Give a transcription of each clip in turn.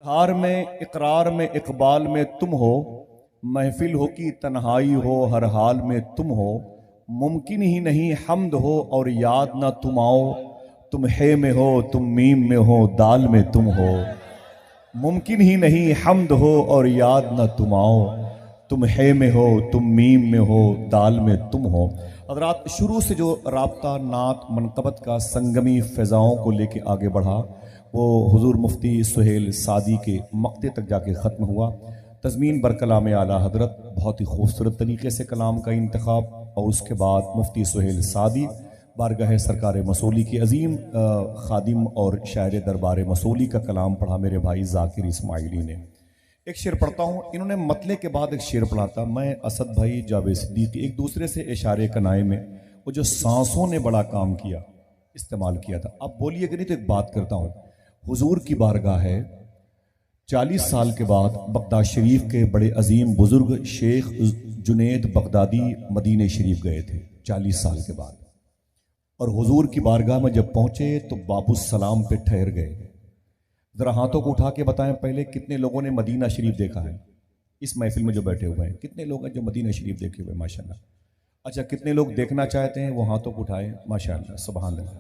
हार में इकरार में इकबाल में तुम हो, महफिल हो कि तन्हाई हो, हर हाल में तुम हो। मुमकिन ही नहीं हमद हो और याद ना तुम आओ, तुम हे में हो तुम मीम में हो दाल में तुम हो। मुमकिन ही नहीं हमद हो और याद ना तुम आओ, तुम हे में हो तुम मीम में हो दाल में तुम हो। हज़रात, शुरू से जो राब्ता नात मनक़बत का संगमी फ़िज़ाओं को लेके आगे बढ़ा वो हुज़ूर मुफ्ती सुहेल सादी के मक्ते तक जाके ख़त्म हुआ। तज़मीन बरकलाम आला हज़रत, बहुत ही खूबसूरत तरीके से कलाम का इंतखाब, और उसके बाद मुफ्ती सुहेल सादी बारगाह सरकार मसूली की अजीम खादिम और शायर दरबार मसूली का कलाम पढ़ा मेरे भाई ज़ाकिर इस्माइली ने। एक शेर पढ़ता हूँ, इन्होंने मतले के बाद एक शेर पढ़ा था। मैं, असद भाई, जावेद सिद्दीकी एक दूसरे से इशारे कनाए में वो जो सांसों ने बड़ा काम किया इस्तेमाल किया था। अब बोलिए कि नहीं तो एक बात करता हूँ। हुजूर की बारगाह है, 40 साल के बाद बगदाद शरीफ के बड़े अजीम बुजुर्ग शेख जुनेद बगदादी मदीने शरीफ गए थे 40 साल के बाद, और हुजूर की बारगाह में जब पहुंचे तो बाबू सलाम पे ठहर गए। जरा हाथों को उठा के बताएं पहले कितने लोगों ने मदीना शरीफ देखा है? इस महफिल में जो बैठे हुए हैं कितने लोग हैं जो मदीना शरीफ देखे हुए? माशाल्लाह। अच्छा, कितने लोग देखना चाहते हैं वो हाथों को उठाएं। माशाल्लाह, सुभान अल्लाह।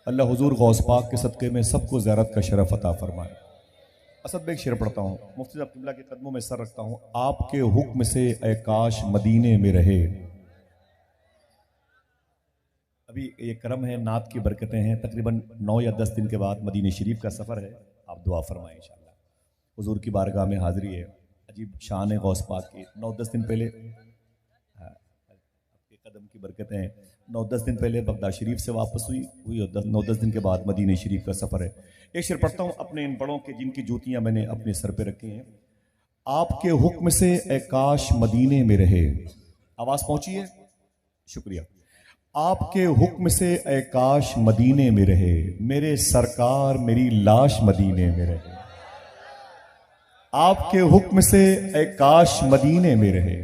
अल्लाह हुजूर गौस पाक के सदक़े में सबको ज़ियारत का शरफ अता फरमाए। असद में एक शेर पढ़ता हूँ, मुफ्ती साहब क़िबला के कदमों में सर रखता हूँ। आपके हुक्म से ए काश मदीने में रहे। अभी ये करम है, नात की बरकतें हैं। तकरीबन 9 या 10 दिन के बाद मदीने शरीफ का सफ़र है। आप दुआ फरमाएं इंशाअल्लाह। हुजूर की बारगाह में हाज़िरी है। अजीब शान है गौस पाक की। 9-10 दिन पहले आपके कदम की बरकतें हैं। 9-10 दिन पहले बगदाद शरीफ से वापस हुई और 9-10 दिन के बाद मदीने शरीफ का सफ़र है। एक शेर पढ़ता हूँ अपने इन बड़ों के जिनकी जूतियाँ मैंने अपने सर पे रखी हैं। आपके हुक्म से ए काश मदीने में रहे। आवाज़ पहुँची है? शुक्रिया। आपके हुक्म से ए काश मदीने में रहे, मेरे सरकार मेरी लाश मदीने में रहे। आपके हुक्म से ए काश मदीने में रहे,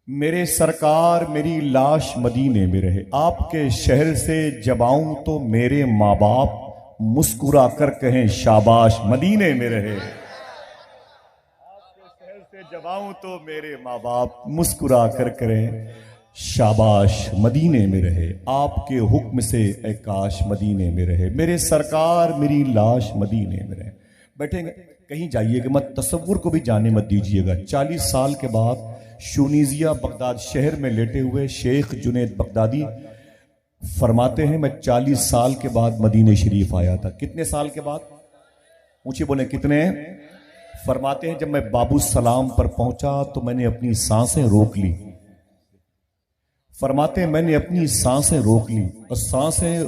मेरे सरकार मेरी लाश मदीने में रहे। आपके शहर से जब आऊं तो मेरे माँ बाप मुस्कुरा कर कहें शाबाश मदीने में रहे। आपके शहर से जब आऊं तो मेरे माँ बाप मुस्कुरा कर कहें शाबाश मदीने में रहे। आपके हुक्म से ए काश मदीने में रहे, मेरे सरकार मेरी लाश मदीने में रहे। बैठेंगे कहीं जाइएगा मत, तसव्वुर को भी जाने मत दीजिएगा। 40 साल के बाद शूनीजिया बगदाद शहर में लेटे हुए शेख जुनेद बगदादी फरमाते हैं, मैं 40 साल के बाद मदीने शरीफ आया था। कितने साल के बाद? ऊंचे बोले कितने? फरमाते हैं, जब मैं बाबू सलाम पर पहुंचा तो मैंने अपनी सांसें रोक ली। फरमाते हैं, मैंने अपनी सांसें रोक ली और सांसें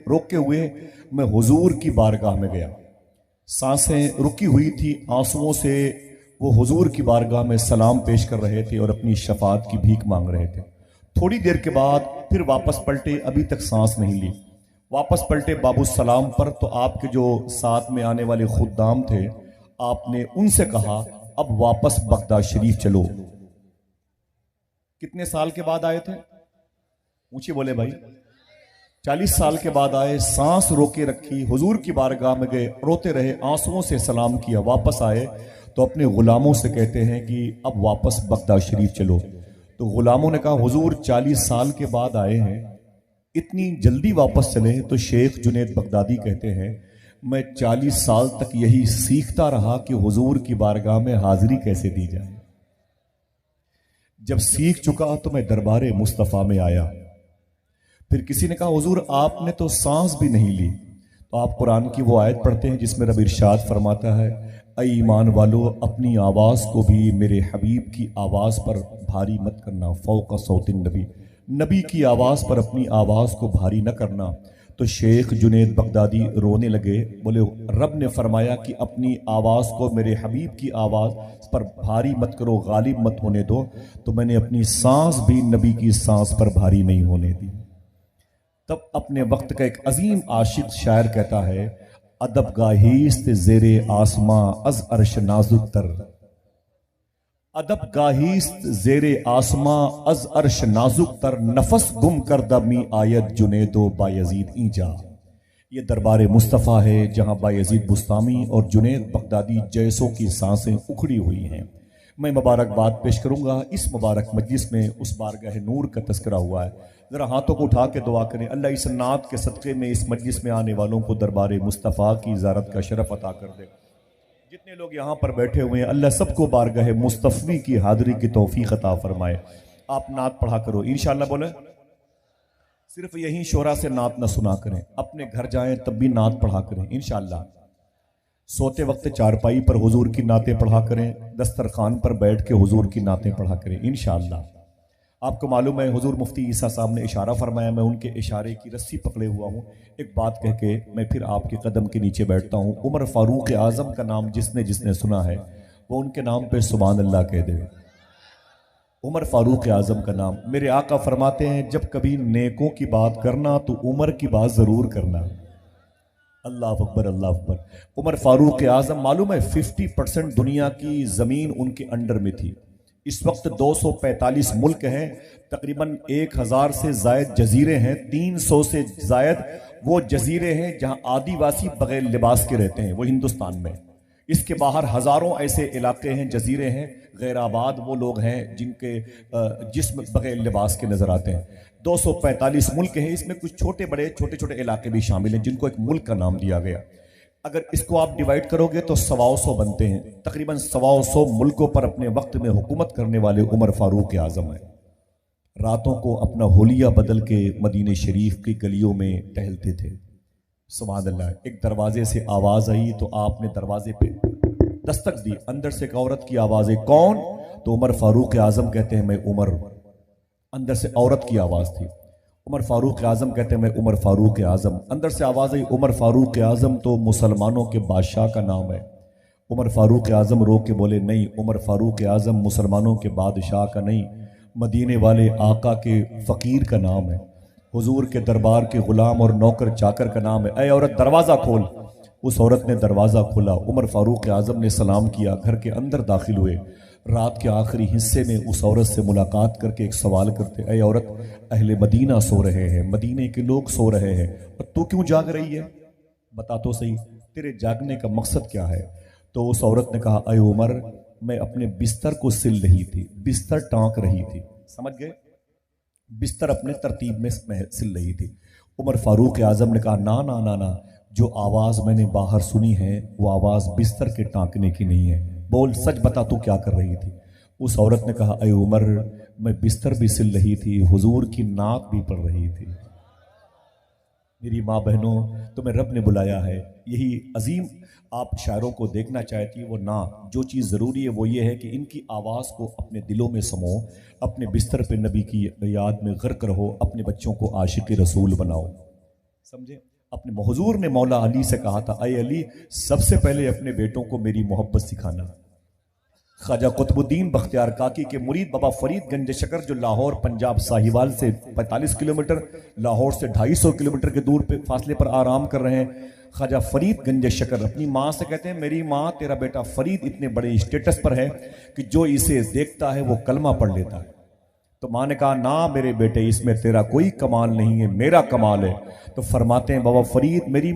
रोके हुए मैं हुजूर की बारगाह में गया। सांसें रुकी हुई थी, आंसुओं से वो हुजूर की बारगाह में सलाम पेश कर रहे थे और अपनी शफात की भीख मांग रहे थे। थोड़ी देर के बाद फिर वापस पलटे, अभी तक सांस नहीं ली। वापस पलटे बाबू सलाम पर तो आपके जो साथ में आने वाले खुद्दाम थे, आपने उनसे कहा अब वापस बगदाद शरीफ चलो। कितने साल के बाद आए थे? ऊंचे बोले भाई। 40 साल के बाद आए, सांस रोके रखी, हुजूर की बारगाह में गए, रोते रहे, आंसुओं से सलाम किया, वापस आए तो अपने गुलामों से कहते हैं कि अब वापस बगदाद शरीफ चलो। तो गुलामों ने कहा हुजूर 40 साल के बाद आए हैं, इतनी जल्दी वापस चले? तो शेख जुनेद बगदादी कहते हैं, मैं 40 साल तक यही सीखता रहा कि हुजूर की बारगाह में हाजिरी कैसे दी जाए। जब सीख चुका तो मैं दरबारे मुस्तफ़ा में आया। फिर किसी ने कहा हुजूर आपने तो सांस भी नहीं ली। तो आप कुरान की वो आयत पढ़ते हैं जिसमें रब इरशाद फरमाता है, ऐ ईमान वालो अपनी आवाज़ को भी मेरे हबीब की आवाज़ पर भारी मत करना। फौका सौतिन नबी, नबी की आवाज़ पर अपनी आवाज़ को भारी न करना। तो शेख जुनेद बगदादी रोने लगे, बोले रब ने फरमाया कि अपनी आवाज़ को मेरे हबीब की आवाज़ पर भारी मत करो, गालिब मत होने दो। तो मैंने अपनी सांस भी नबी की सांस पर भारी नहीं होने दी। तब अपने वक्त का एक अजीम आशिक शायर कहता है, अदब गाहीस्त जेरे आसमां अज अर्श नाजुक तर, अदब गाहीस्त जेरे आसमां अज अर्श नाजुक तर, नफस गुम कर दमी आयत जुनेदो बायजीद ईजा। ये दरबार मुस्तफ़ा है जहाँ बायज़ीद बुस्तामी और जुनैद बगदादी जैसों की सांसें उखड़ी हुई हैं। मैं मुबारकबाद पेश करूँगा। इस मुबारक मजलिस में उस बारगाह नूर का तस्करा हुआ है। ज़रा हाथों को उठा के दुआ करें, अल्लाह इस नात के सदक़े में इस मजलिस में आने वालों को दरबार मुस्तफ़ा की ज़ियारत का शरफ अता कर दे। जितने लोग यहाँ पर बैठे हुए हैं अल्लाह सबको बारगाह मुस्तफ़ी की हाज़िरी की तौफ़ीक़ अता फरमाए। आप नात पढ़ा करो इंशाअल्लाह। बोले सिर्फ यहीं शोरा से नात न सुना करें, अपने घर जाएं तब भी नात पढ़ा करें इंशाअल्लाह। सोते वक्त चारपाई पर हुजूर की नातें पढ़ा करें, दस्तरखान पर बैठ के हुजूर की नातें पढ़ा करें इंशाअल्लाह। आपको मालूम है हुजूर मुफ्ती ईसा साहब ने इशारा फरमाया, मैं उनके इशारे की रस्सी पकड़े हुआ हूँ। एक बात कह के मैं फिर आपके कदम के नीचे बैठता हूँ। उमर फारूक आज़म का नाम जिसने जिसने सुना है वो उनके नाम पे सुभान अल्लाह कह दे। उमर फारूक आज़म का नाम, मेरे आका फरमाते हैं जब कभी नेकों की बात करना तो उमर की बात ज़रूर करना। अल्लाह अकबर अल्लाह अकबर। उमर फारूक आज़म मालूम है 50% दुनिया की ज़मीन उनके अंडर में थी। इस वक्त 245 मुल्क हैं, तकरीबन 1000 से ज़ायद जजीरे हैं, 300 से ज़ायद वो जजीरे हैं जहां आदिवासी बगैर लिबास के रहते हैं, वो हिंदुस्तान में। इसके बाहर हज़ारों ऐसे इलाके हैं, जजीरे हैं, गैर आबाद वो लोग हैं जिनके जिस्म बगैर लिबास के नज़र आते हैं। 245 मुल्क हैं, इसमें कुछ छोटे बड़े छोटे छोटे इलाके भी शामिल हैं जिनको एक मुल्क का नाम दिया गया। अगर इसको आप डिवाइड करोगे तो 125 बनते हैं। तकरीबन 125 मुल्कों पर अपने वक्त में हुकूमत करने वाले उमर फारूक आज़म है। रातों को अपना होलिया बदल के मदीने शरीफ की गलियों में टहलते थे। सुभान अल्लाह। एक दरवाजे से आवाज आई तो आपने दरवाजे पे दस्तक दी, अंदर से एक औरत की आवाज है, कौन? तो उमर फारूक आज़म कहते हैं मैं उमर। अंदर से औरत की आवाज थी। उमर फारूक आज़म कहते हैं मैं उमर फारूक आज़म। अंदर से आवाज आई उमर फारूक आज़म तो मुसलमानों के बादशाह का नाम है। उमर फारूक आज़म रो के बोले नहीं, उमर फारूक आज़म मुसलमानों के बादशाह का नहीं, मदीने वाले आका के फ़कीर का नाम है, हुजूर के दरबार के गुलाम और नौकर चाकर का नाम है। ऐ औरत दरवाज़ा खोल। उस औरत ने दरवाज़ा खोला। उमर फारूक आज़म ने सलाम किया, घर के अंदर दाखिल हुए। रात के आखिरी हिस्से में उस औरत से मुलाकात करके एक सवाल करते, ऐ औरत, अहले मदीना सो रहे हैं, मदीने के लोग सो रहे हैं और तू क्यों जाग रही है? बता तो सही, तेरे जागने का मकसद क्या है? तो उस औरत ने कहा, ऐ उमर, मैं अपने बिस्तर को सिल रही थी, बिस्तर टाँक रही थी। समझ गए? बिस्तर अपने तरतीब में सिल रही थी। उमर फारूक आज़म ने कहा, ना ना ना ना, जो आवाज़ मैंने बाहर सुनी है वो आवाज़ बिस्तर के टाँकने की नहीं है। बोल सच बता, तू क्या कर रही थी? उस औरत ने कहा, ऐ उमर, मैं बिस्तर भी सिल रही थी, हुजूर की नात भी पढ़ रही थी। मेरी माँ बहनों, तुम्हें रब ने बुलाया है। यही अजीम आप शायरों को देखना चाहती है वो ना, जो चीज़ ज़रूरी है वो ये है कि इनकी आवाज़ को अपने दिलों में समो, अपने बिस्तर पे नबी की याद में गर्क रहो, अपने बच्चों को आशिक रसूल बनाओ। समझे? अपने हुजूर ने मौला अली से कहा था, ऐ अली, सबसे पहले अपने बेटों को मेरी मोहब्बत सिखाना। ख्वाजा कुतुबुद्दीन बख्तियार काकी के मुरीद बाबा फरीद गंज शकर, जो लाहौर पंजाब साहिवाल से 45 किलोमीटर, लाहौर से 250 किलोमीटर के दूर पे फासले पर आराम कर रहे हैं, ख्वाजा फरीद गंज शकर अपनी माँ से कहते हैं, मेरी माँ, तेरा बेटा फरीद इतने बड़े स्टेटस पर है कि जो इसे देखता है वो कलमा पढ़ लेता है। तो माँ ने कहा, ना मेरे बेटे, इसमें तेरा कोई कमाल नहीं है, मेरा कमाल है। तो फरमाते हैं बाबा फरीद, मेरी